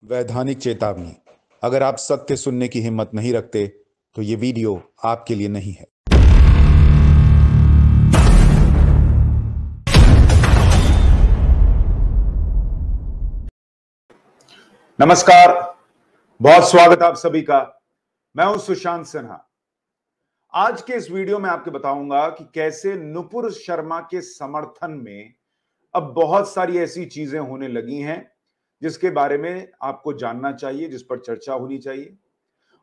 वैधानिक चेतावनी। अगर आप सत्य सुनने की हिम्मत नहीं रखते तो ये वीडियो आपके लिए नहीं है। नमस्कार, बहुत स्वागत आप सभी का। मैं हूं सुशांत सिन्हा। आज के इस वीडियो में आपको बताऊंगा कि कैसे नुपुर शर्मा के समर्थन में अब बहुत सारी ऐसी चीजें होने लगी हैं जिसके बारे में आपको जानना चाहिए, जिस पर चर्चा होनी चाहिए।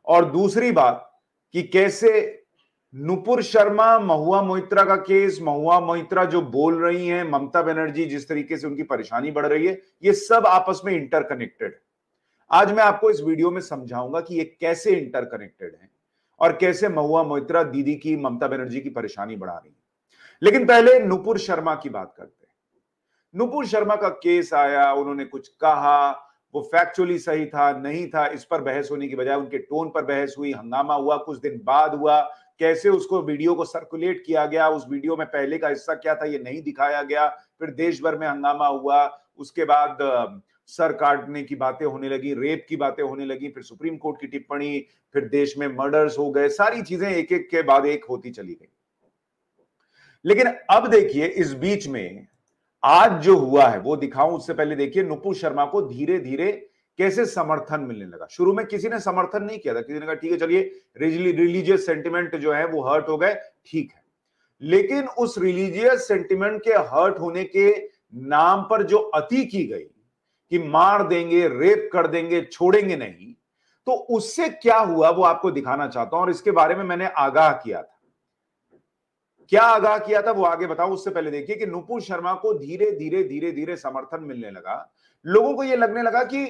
और दूसरी बात कि कैसे नुपुर शर्मा, महुआ मोइत्रा का केस, महुआ मोइत्रा जो बोल रही हैं, ममता बनर्जी जिस तरीके से उनकी परेशानी बढ़ रही है, ये सब आपस में इंटरकनेक्टेड है। आज मैं आपको इस वीडियो में समझाऊंगा कि ये कैसे इंटरकनेक्टेड है और कैसे महुआ मोइत्रा दीदी की, ममता बनर्जी की परेशानी बढ़ा रही है। लेकिन पहले नुपुर शर्मा की बात करते हैं। नुपुर शर्मा का केस आया, उन्होंने कुछ कहा, वो फैक्चुअली सही था नहीं था, इस पर बहस होने की बजाय उनके टोन पर बहस हुई, हंगामा हुआ। कुछ दिन बाद हुआ, कैसे उसको वीडियो को सर्कुलेट किया गया, उस वीडियो में पहले का हिस्सा क्या था ये नहीं दिखाया गया, फिर देश भर में हंगामा हुआ। उसके बाद सर काटने की बातें होने लगी, रेप की बातें होने लगी, फिर सुप्रीम कोर्ट की टिप्पणी, फिर देश में मर्डर्स हो गए, सारी चीजें एक एक के बाद एक होती चली गई। लेकिन अब देखिए, इस बीच में आज जो हुआ है वो दिखाऊं उससे पहले देखिए नुपुर शर्मा को धीरे धीरे कैसे समर्थन मिलने लगा। शुरू में किसी ने समर्थन नहीं किया था, किसी ने कहा ठीक है चलिए रिलीजियस सेंटिमेंट जो है वो हर्ट हो गए, ठीक है। लेकिन उस रिलीजियस सेंटिमेंट के हर्ट होने के नाम पर जो अति की गई कि मार देंगे, रेप कर देंगे, छोड़ेंगे नहीं, तो उससे क्या हुआ वो आपको दिखाना चाहता हूं। और इसके बारे में मैंने आगाह किया था। क्या आगाह किया था वो आगे बताऊं, उससे पहले देखिए कि नुपुर शर्मा को धीरे धीरे धीरे धीरे समर्थन मिलने लगा। लोगों को यह लगने लगा कि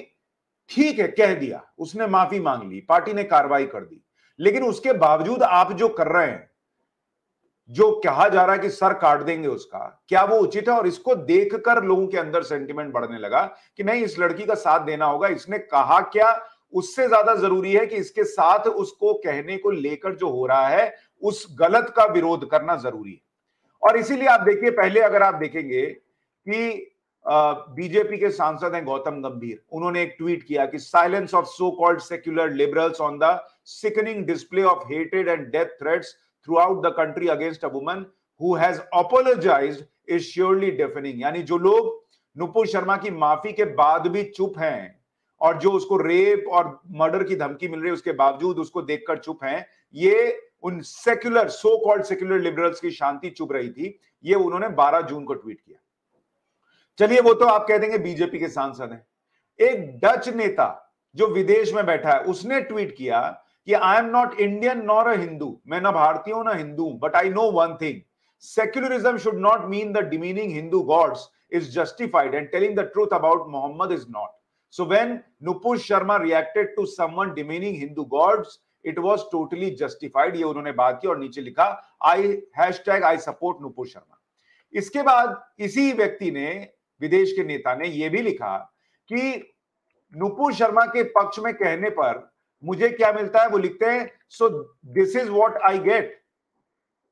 ठीक है, कह दिया, उसने माफी मांग ली, पार्टी ने कार्रवाई कर दी, लेकिन उसके बावजूद आप जो कर रहे हैं, जो कहा जा रहा है कि सर काट देंगे उसका, क्या वो उचित है? और इसको देखकर लोगों के अंदर सेंटिमेंट बढ़ने लगा कि नहीं, इस लड़की का साथ देना होगा। इसने कहा क्या, उससे ज्यादा जरूरी है कि इसके साथ उसको कहने को लेकर जो हो रहा है उस गलत का विरोध करना जरूरी है। और इसीलिए आप देखिए, पहले अगर आप देखेंगे कि बीजेपी के सांसद हैं गौतम गंभीर, उन्होंने एक ट्वीट किया कि silence of so called secular liberals on the sickening display of hated and death threats throughout the country against a woman who has apologized is surely deafening। यानी जो लोग नुपुर शर्मा की माफी के बाद भी चुप हैं और जो उसको रेप और मर्डर की धमकी मिल रही है उसके बावजूद उसको देखकर चुप हैं, ये उन secular, so called secular liberals की शांति चुप रही थी। ये उन्होंने 12 जून को ट्वीट किया। चलिए, वो तो आप कह देंगे बीजेपी के सांसद हैं। एक डच नेता जो विदेश में बैठा है उसने ट्वीट किया कि I am not Indian nor a Hindu, मैं ना भारतीय हूं ना Hindu, but I know one thing, secularism should not mean the demeaning Hindu gods is justified and telling the truth about Mohammed is not. So when Nupur Sharma reacted to someone demeaning Hindu gods, it was totally justified. ये उन्होंने बात की और नीचे लिखा I support Nupur Sharma. इसके बाद इसी व्यक्ति ने, विदेश के नेता ने, यह भी लिखा कि नुपुर शर्मा के पक्ष में कहने पर मुझे क्या मिलता है। वो लिखते हैं, so this is what I get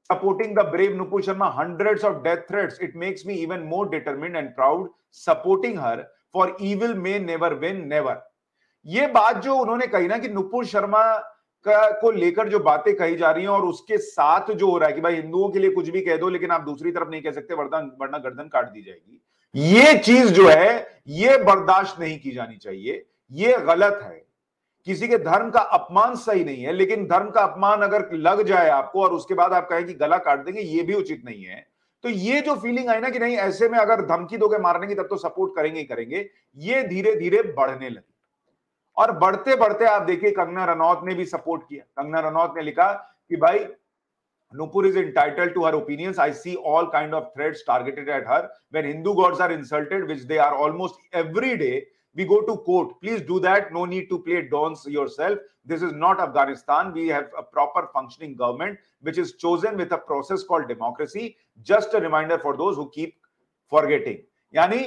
supporting the brave Nupur Sharma, hundreds of death threats, it makes me even more determined and proud supporting her, for evil may never win, never. ये बात जो उन्होंने कही ना कि नुपुर शर्मा को लेकर जो बातें कही जा रही हैं और उसके साथ जो हो रहा है कि भाई हिंदुओं के लिए कुछ भी कह दो लेकिन आप दूसरी तरफ नहीं कह सकते वरना गर्दन काट दी जाएगी, ये चीज जो है ये बर्दाश्त नहीं की जानी चाहिए। ये गलत है। किसी के धर्म का अपमान सही नहीं है, लेकिन धर्म का अपमान अगर लग जाए आपको और उसके बाद आप कहें कि गला काट देंगे, ये भी उचित नहीं है। तो ये जो फीलिंग आई ना कि नहीं, ऐसे में अगर धमकी दोगे मारने की तब तो सपोर्ट करेंगे ही करेंगे, ये धीरे धीरे बढ़ने लगी। और बढ़ते बढ़ते आप देखिए कंगना रनौत ने भी सपोर्ट किया। कंगना रनौत ने लिखा कि भाई Nupur is entitled to her opinions. I see all kind of threats targeted at her. When Hindu gods are insulted, which they are almost every day, we go to court. Please do that. No need to play dons yourself. This is not Afghanistan. We have a proper functioning government, which is chosen with a process called democracy. Just a reminder for those who keep forgetting. यानी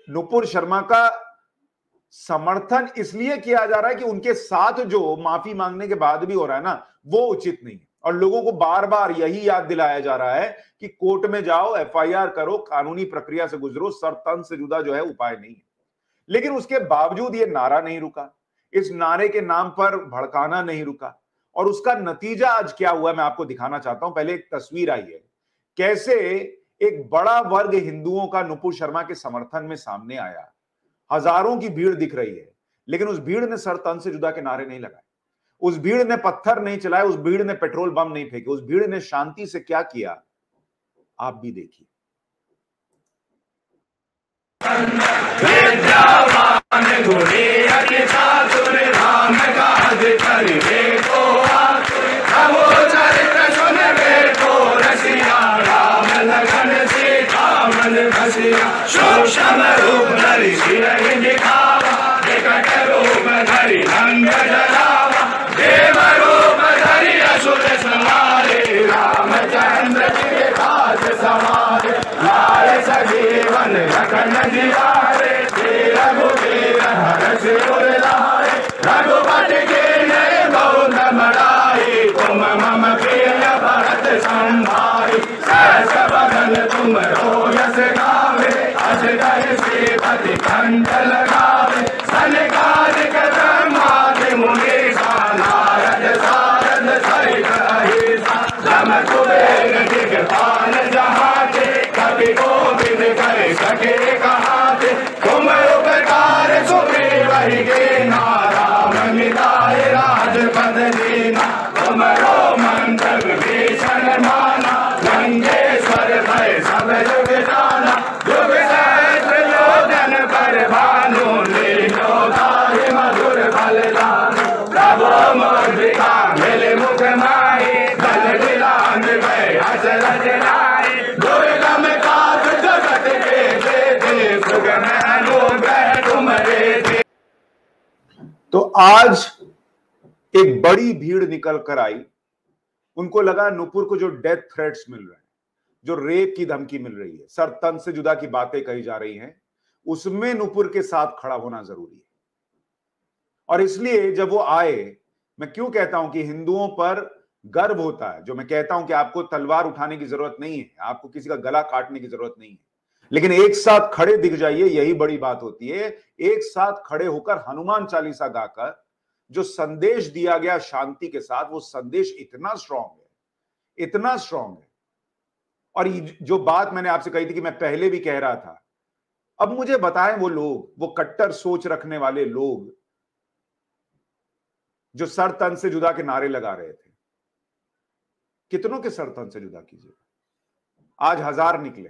नुपुर शर्मा का समर्थन इसलिए किया जा रहा है कि उनके साथ जो माफी मांगने के बाद भी हो रहा है ना, वो उचित नहीं है। और लोगों को बार बार यही याद दिलाया जा रहा है कि कोर्ट में जाओ, एफआईआर करो, कानूनी प्रक्रिया से गुजरो, सर तन से जुदा जो है उपाय नहीं है। लेकिन उसके बावजूद ये नारा नहीं रुका, इस नारे के नाम पर भड़काना नहीं रुका, और उसका नतीजा आज क्या हुआ मैं आपको दिखाना चाहता हूं। पहले एक तस्वीर आई है, कैसे एक बड़ा वर्ग हिंदुओं का नुपुर शर्मा के समर्थन में सामने आया। हजारों की भीड़ दिख रही है, लेकिन उस भीड़ ने सर तन से जुदा के नारे नहीं लगाए, उस भीड़ ने पत्थर नहीं चलाए, उस भीड़ ने पेट्रोल बम नहीं फेंके, उस भीड़ ने शांति से क्या किया आप भी देखिए। सूक्ष्म रूप धरि सिरहि दिखावा, विकट रूप धरि अंग जलावा, देव रूप धरि असुर संहारे, रामचंद्र के काज सवारे, लाए सजीवन लखन जियारे, रघुवीर हरष उर लाए, रघुपति के नए बहुत बड़ाई, तुम मम प्रिय भरत संभाई, सहस बदन तुम रोयस गावे, अस कहि श्रीपति कंठ लगावे, सनकादिक ब्रह्मादि मुनीसा, नारद सारद सहित अहिसा, जम कुबेर दिग्पाल जहाते, कवि गोविंद कर सके कहाते, तुम उपकार सुग्रीव के नारा, मिलाए राजपद दीना, तुमरो मंत्र विभीषण माना, लंकेश्वर भय सब जुग जाना, जुग सहस्र योजन पर भानु, लीलो ताहि मधुर बलदान, प्रभु मुद्रिका मिल मुख माहि, जल दिलांग भय अचरज लाए, दुर्गम काज जगत के देते, सुगम अनुग्रह तुम्हारे थे। तो आज एक बड़ी भीड़ निकल कर आई, उनको लगा नुपुर को जो डेथ थ्रेट्स मिल रहे हैं, जो रेप की धमकी मिल रही है, सर तन से जुदा की बातें कही जा रही हैं, उसमें नुपुर के साथ खड़ा होना जरूरी है। और इसलिए जब वो आए, मैं क्यों कहता हूं कि हिंदुओं पर गर्व होता है, जो मैं कहता हूं कि आपको तलवार उठाने की जरूरत नहीं है, आपको किसी का गला काटने की जरूरत नहीं है, लेकिन एक साथ खड़े दिख जाइए, यही बड़ी बात होती है। एक साथ खड़े होकर हनुमान चालीसा गाकर जो संदेश दिया गया शांति के साथ, वो संदेश इतना स्ट्रांग है, इतना स्ट्रांग है। और जो बात मैंने आपसे कही थी कि मैं पहले भी कह रहा था, अब मुझे बताएं वो लोग, वो कट्टर सोच रखने वाले लोग जो सर तन से जुदा के नारे लगा रहे थे, कितनों के सर तन से जुदा कीजिए। आज 1000 निकले,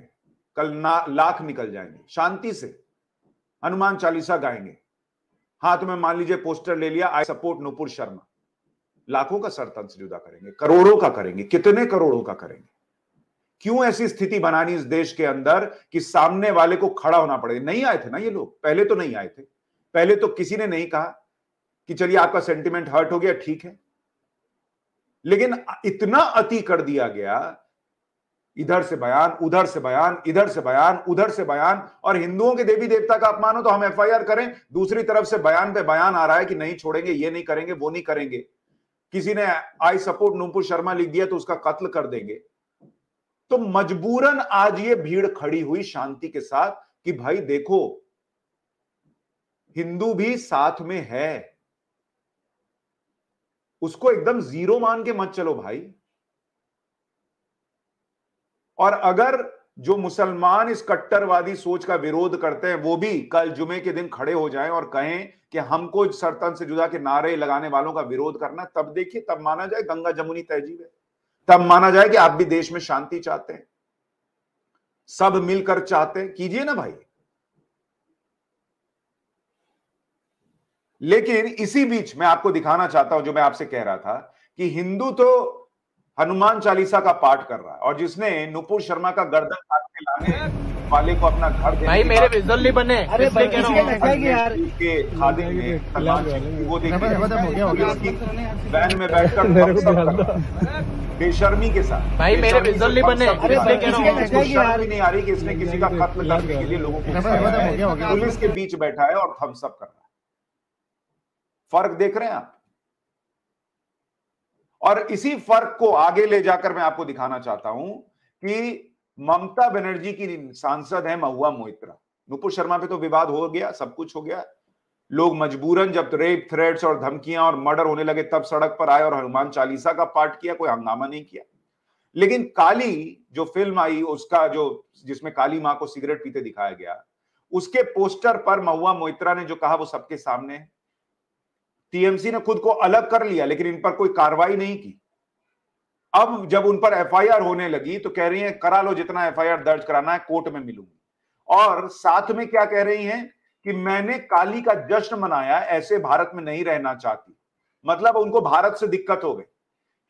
कल लाख निकल जाएंगे, शांति से हनुमान चालीसा गाएंगे, हाथ में मान लीजिए पोस्टर ले लिया, आई सपोर्ट नुपुर शर्मा, लाखों का सर तन से जुदा करेंगे, करोड़ों का करेंगे, कितने करोड़ों का करेंगे। क्यों ऐसी स्थिति बनानी इस देश के अंदर कि सामने वाले को खड़ा होना पड़े। नहीं आए थे ना ये लोग, पहले तो नहीं आए थे, पहले तो किसी ने नहीं कहा कि चलिए आपका सेंटिमेंट हर्ट हो गया, ठीक है, लेकिन इतना अति कर दिया गया, इधर से बयान, उधर से बयान, इधर से बयान, उधर से बयान, और हिंदुओं के देवी देवता का अपमान हो तो हम एफआईआर करें, दूसरी तरफ से बयान पे बयान आ रहा है कि नहीं छोड़ेंगे, ये नहीं करेंगे, वो नहीं करेंगे। किसी ने आई सपोर्ट नुपुर शर्मा लिख दिया तो उसका कत्ल कर देंगे। तो मजबूरन आज ये भीड़ खड़ी हुई शांति के साथ कि भाई देखो, हिंदू भी साथ में है, उसको एकदम जीरो मान के मत चलो भाई। और अगर जो मुसलमान इस कट्टरवादी सोच का विरोध करते हैं वो भी कल जुमे के दिन खड़े हो जाएं और कहें कि हमको सर तन से जुदा के नारे लगाने वालों का विरोध करना, तब देखिए, तब माना जाए गंगा जमुनी तहजीब है, तब माना जाए कि आप भी देश में शांति चाहते हैं, सब मिलकर चाहते हैं, कीजिए ना भाई। लेकिन इसी बीच मैं आपको दिखाना चाहता हूं जो मैं आपसे कह रहा था कि हिंदू तो हनुमान चालीसा का पाठ कर रहा है, और जिसने नुपुर शर्मा का गर्दन काट के लाने वाले को अपना घर देने भाई मेरे विजुअल नहीं बने, अरे इसलिए कह रहा हूं। यार के खादिम में वो देखिए वैन में बैठकर बेशर्मी के साथ, भाई मेरे विजुअल नहीं बने, अरे इसलिए कह रहा हूं। इसको शर्म भी नहीं आ रही कि इसने किसी का कत्ल करने के लिए लोगों को पुलिस के बीच बैठा है और थम्स अप कर रहा है। फर्क देख रहे हैं आप? और इसी फर्क को आगे ले जाकर मैं आपको दिखाना चाहता हूं कि ममता बनर्जी की सांसद है महुआ मोइत्रा, नुपुर शर्मा पे तो विवाद हो गया, सब कुछ हो गया। लोग मजबूरन जब रेप थ्रेट्स और धमकियां और मर्डर होने लगे तब सड़क पर आए और हनुमान चालीसा का पाठ किया, कोई हंगामा नहीं किया। लेकिन काली जो फिल्म आई, उसका जो जिसमें काली मां को सिगरेट पीते दिखाया गया, उसके पोस्टर पर महुआ मोइत्रा ने जो कहा वो सबके सामने है। टीएमसी ने खुद को अलग कर लिया, लेकिन इन पर कोई कार्रवाई नहीं की। अब जब उन पर एफआईआर होने लगी तो कह रही हैं करा लो, जितना एफआईआर दर्ज कराना है, कोर्ट में मिलूंगी। और साथ में क्या कह रही हैं कि मैंने काली का जश्न मनाया, ऐसे भारत में नहीं रहना चाहती। मतलब उनको भारत से दिक्कत हो गई।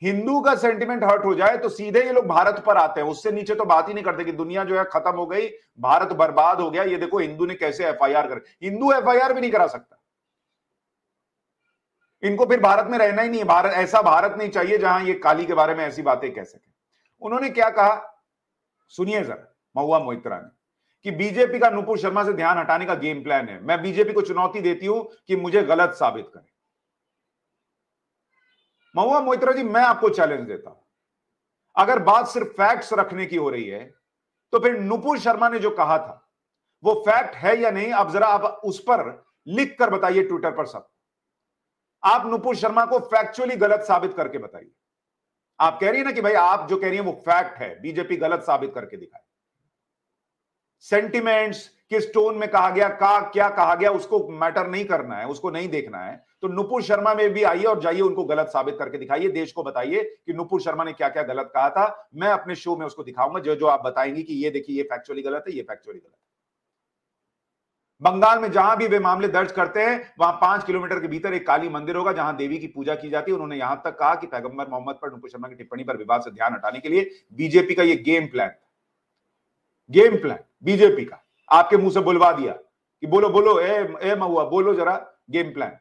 हिंदू का सेंटिमेंट हर्ट हो जाए तो सीधे ये लोग भारत पर आते हैं, उससे नीचे तो बात ही नहीं करते कि दुनिया जो है खत्म हो गई, भारत बर्बाद हो गया। ये देखो हिंदू ने कैसे एफआईआर कर, हिंदू एफआईआर भी नहीं करा सकता। इनको फिर भारत में रहना ही नहीं है। भारत, ऐसा भारत नहीं चाहिए जहां ये काली के बारे में ऐसी बातें कह सके। उन्होंने क्या कहा सुनिए जरा, महुआ मोइत्रा ने, कि बीजेपी का नुपुर शर्मा से ध्यान हटाने का गेम प्लान है। मैं बीजेपी को चुनौती देती हूं कि मुझे गलत साबित करें। महुआ मोइत्रा जी, मैं आपको चैलेंज देता हूं, अगर बात सिर्फ फैक्ट्स रखने की हो रही है तो फिर नुपुर शर्मा ने जो कहा था वो फैक्ट है या नहीं? अब जरा आप उस पर लिख कर बताइए ट्विटर पर सब। आप नुपुर शर्मा को फैक्चुअली गलत साबित करके बताइए। आप कह रही है ना कि भाई आप जो कह रही है वो फैक्ट है, बीजेपी गलत साबित करके दिखाए। सेंटिमेंट्स किस टोन में कहा गया, क्या कहा गया, उसको मैटर नहीं करना है, उसको नहीं देखना है। तो नुपुर शर्मा में भी आइए और जाइए, उनको गलत साबित करके दिखाइए। देश को बताइए कि नुपुर शर्मा ने क्या क्या गलत कहा था। मैं अपने शो में उसको दिखाऊंगा, जो जो आप बताएंगे कि ये देखिए ये फैक्चुअली गलत है, ये फैक्चुअली गलत है। बंगाल में जहां भी वे मामले दर्ज करते हैं वहां 5 किलोमीटर के भीतर एक काली मंदिर होगा जहां देवी की पूजा की जाती है। उन्होंने यहां तक कहा कि पैगंबर मोहम्मद पर नुपुर शर्मा की टिप्पणी पर विवाद से ध्यान हटाने के लिए बीजेपी का यह गेम प्लान बीजेपी का आपके मुंह से बुलवा दिया कि बोलो बोलो, ए महुआ बोलो जरा गेम प्लान।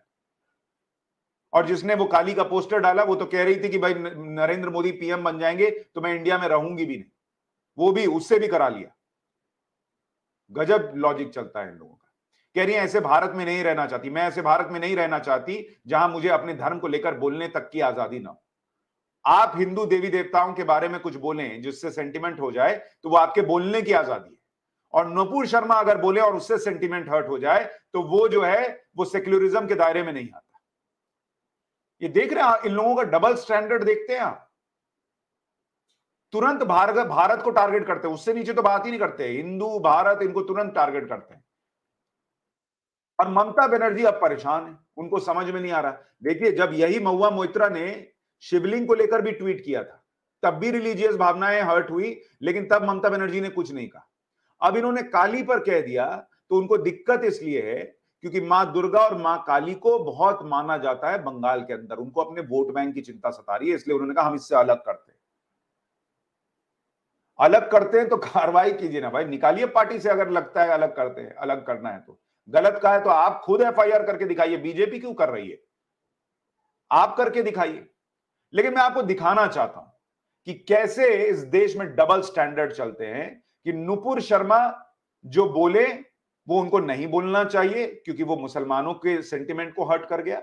और जिसने वो काली का पोस्टर डाला वो तो कह रही थी कि भाई नरेंद्र मोदी पीएम बन जाएंगे तो मैं इंडिया में रहूंगी भी नहीं, वो भी उससे भी करा लिया। गजब लॉजिक चलता है इन लोगों का। कह रही है ऐसे भारत में नहीं रहना चाहती। मैं ऐसे भारत में नहीं रहना चाहती जहां मुझे अपने धर्म को लेकर बोलने तक की आजादी ना हो। आप हिंदू देवी देवताओं के बारे में कुछ बोलें जिससे सेंटिमेंट हो जाए तो वो आपके बोलने की आजादी है। और नुपुर शर्मा अगर बोले और उससे सेंटिमेंट हर्ट हो जाए तो वो जो है वो सेक्युलरिज्म के दायरे में नहीं आता। ये देख रहे हैं इन लोगों का डबल स्टैंडर्ड, देखते हैं आप। तुरंत भारत को टारगेट करते हैं, उससे नीचे तो बात ही नहीं करते। हिंदू भारत इनको तुरंत टारगेट करते हैं। और ममता बनर्जी अब परेशान है, उनको समझ में नहीं आ रहा। देखिए जब यही महुआ मोइत्रा ने शिवलिंग को लेकर भी ट्वीट किया था तब भी रिलीजियस भावनाएं हर्ट हुई, लेकिन तब ममता बनर्जी ने कुछ नहीं कहा। अब इन्होंने काली पर कह दिया तो उनको दिक्कत इसलिए है क्योंकि मां दुर्गा और मां काली को बहुत माना जाता है बंगाल के अंदर। उनको अपने वोट बैंक की चिंता सता रही है, इसलिए उन्होंने कहा हम इससे अलग करते हैं तो कार्रवाई कीजिए ना भाई, निकालिए पार्टी से अगर लगता है अलग करते हैं, अलग करना है तो। गलत कहा है तो आप खुद एफआईआर करके दिखाइए। बीजेपी क्यों कर रही है? आप करके दिखाइए। लेकिन मैं आपको दिखाना चाहता हूं कि कैसे इस देश में डबल स्टैंडर्ड चलते हैं कि नुपुर शर्मा जो बोले वो उनको नहीं बोलना चाहिए क्योंकि वो मुसलमानों के सेंटिमेंट को हर्ट कर गया,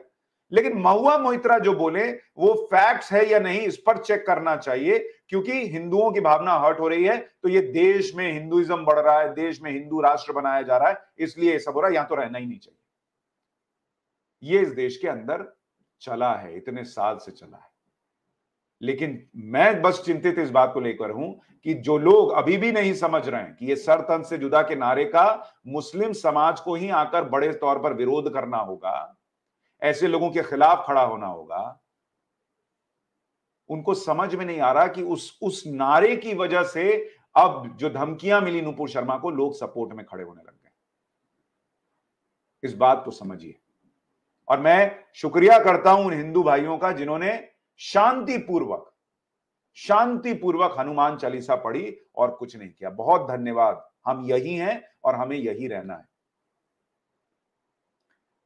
लेकिन महुआ मोइत्रा जो बोले वो फैक्ट्स है या नहीं इस पर चेक करना चाहिए क्योंकि हिंदुओं की भावना हर्ट हो रही है। तो ये देश में हिंदुइज्म बढ़ रहा है, देश में हिंदू राष्ट्र बनाया जा रहा है, इसलिए ये सब हो रहा है। यहां तो रहना ही नहीं चाहिए। ये इस देश के अंदर चला है, इतने साल से चला है। लेकिन मैं बस चिंतित इस बात को लेकर हूं कि जो लोग अभी भी नहीं समझ रहे हैं कि ये सर तन से जुदा के नारे का मुस्लिम समाज को ही आकर बड़े तौर पर विरोध करना होगा, ऐसे लोगों के खिलाफ खड़ा होना होगा, उनको समझ में नहीं आ रहा कि उस नारे की वजह से अब जो धमकियां मिली नुपुर शर्मा को, लोग सपोर्ट में खड़े होने लग गए। इस बात को समझिए। और मैं शुक्रिया करता हूं उन हिंदू भाइयों का जिन्होंने शांतिपूर्वक हनुमान चालीसा पढ़ी और कुछ नहीं किया। बहुत धन्यवाद। हम यही हैं और हमें यही रहना है।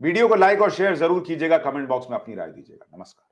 वीडियो को लाइक और शेयर जरूर कीजिएगा, कमेंट बॉक्स में अपनी राय दीजिएगा। नमस्कार।